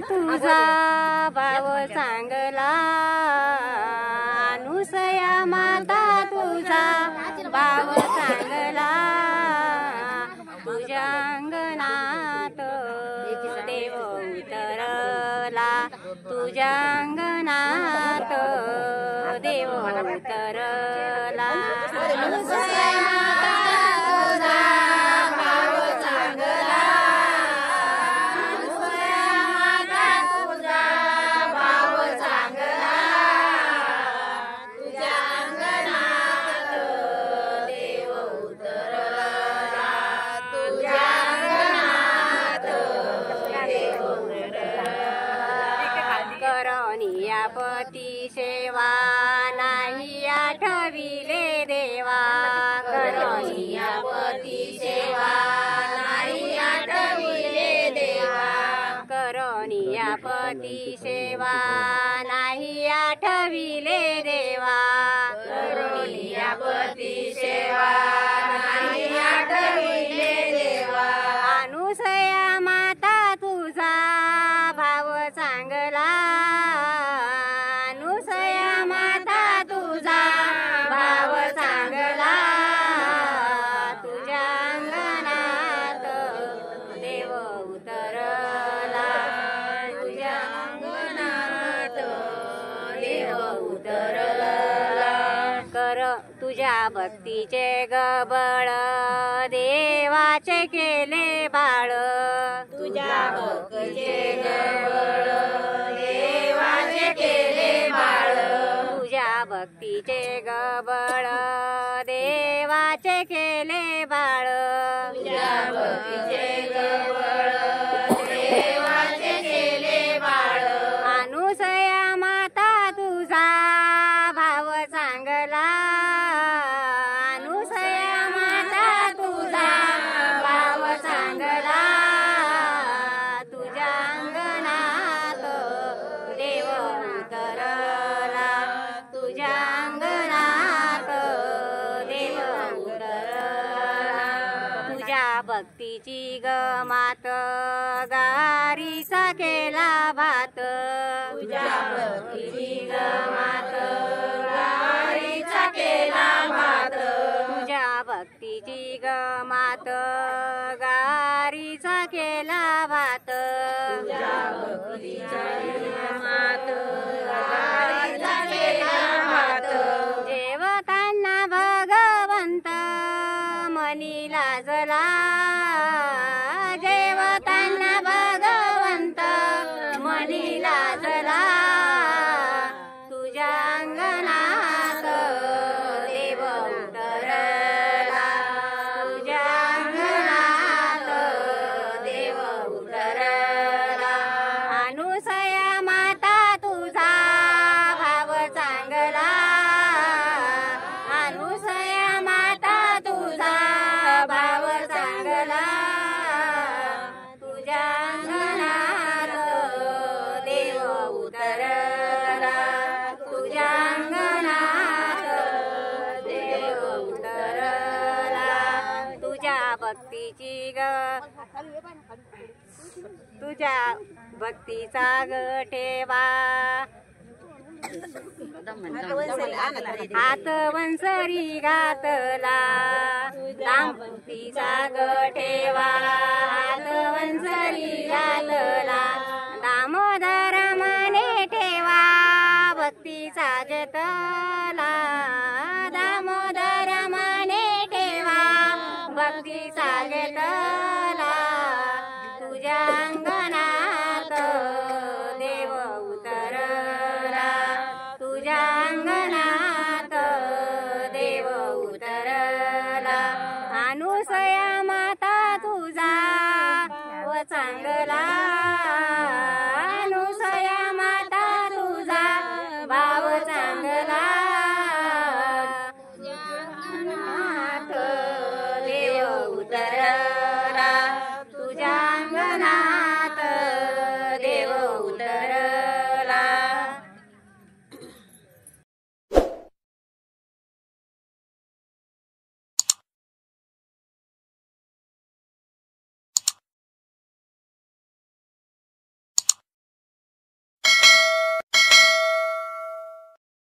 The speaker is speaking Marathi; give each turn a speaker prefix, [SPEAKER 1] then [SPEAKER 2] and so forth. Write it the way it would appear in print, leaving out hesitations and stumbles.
[SPEAKER 1] तुझा भाव चांगला अनुसया माता तुझा भाव चांगला तुझ्या अंगणात देव उतरला तुझ्या अंगणात देव उतरला अनुसया पती सेवा नाही आठविले देवा करोनिया पती सेवा नाही आठविले देवा करोनिया पती सेवा नाही आठविले देवा करोनिया पती सेवा नाही आठविले देवा अनुसया माता तुझा भाव चांगला तुझ्या भक्तीचे गबळ देवाचे केले बाळ तुझ्या भक्तीचे गबळ देवाचे केले बाळ तुझ्या भक्तीचे गबळ देवाचे केले बाळ तुझ्या भक्तीचे गबळ देवाचे केले बाळ अनुसया माता तुझा भाव चांगला भक्तीची गमात गारीचा केला भात तुझ्या भक्तीची गमात गारीचा केला भात तुझ्या भक्तीची गमात गारीचा केला भात तुझ्या भक्तीच्या गमात गारीचा केला भात जेवताना भगवंत मनी लाजला जेवताना भगवंत मनी लाजला तुझ्या अंगणात देव उतरला तुझ्या अंगणात देव उतरला अनुसया माता तुझा भाव चांगला अनुसया माता तुझा भाव चांगला तुझ्या अंगणात देव उतरला तुझ्या अंगणात देव उतरला तुझ्या भक्तीची तुझ्या भक्तीचा ठेवा हात वंसरी घातला भक्तीचा ठेवा हात वंसरी घातला दामोदर मने ठेवा भक्तीचा जतला दामोदर मने ठेवा भक्तीचा जतला तुझ्या अंगणात देव उतरला तुझ्या अंगणात देव उतरला अनुसया माता तुझा व चांगला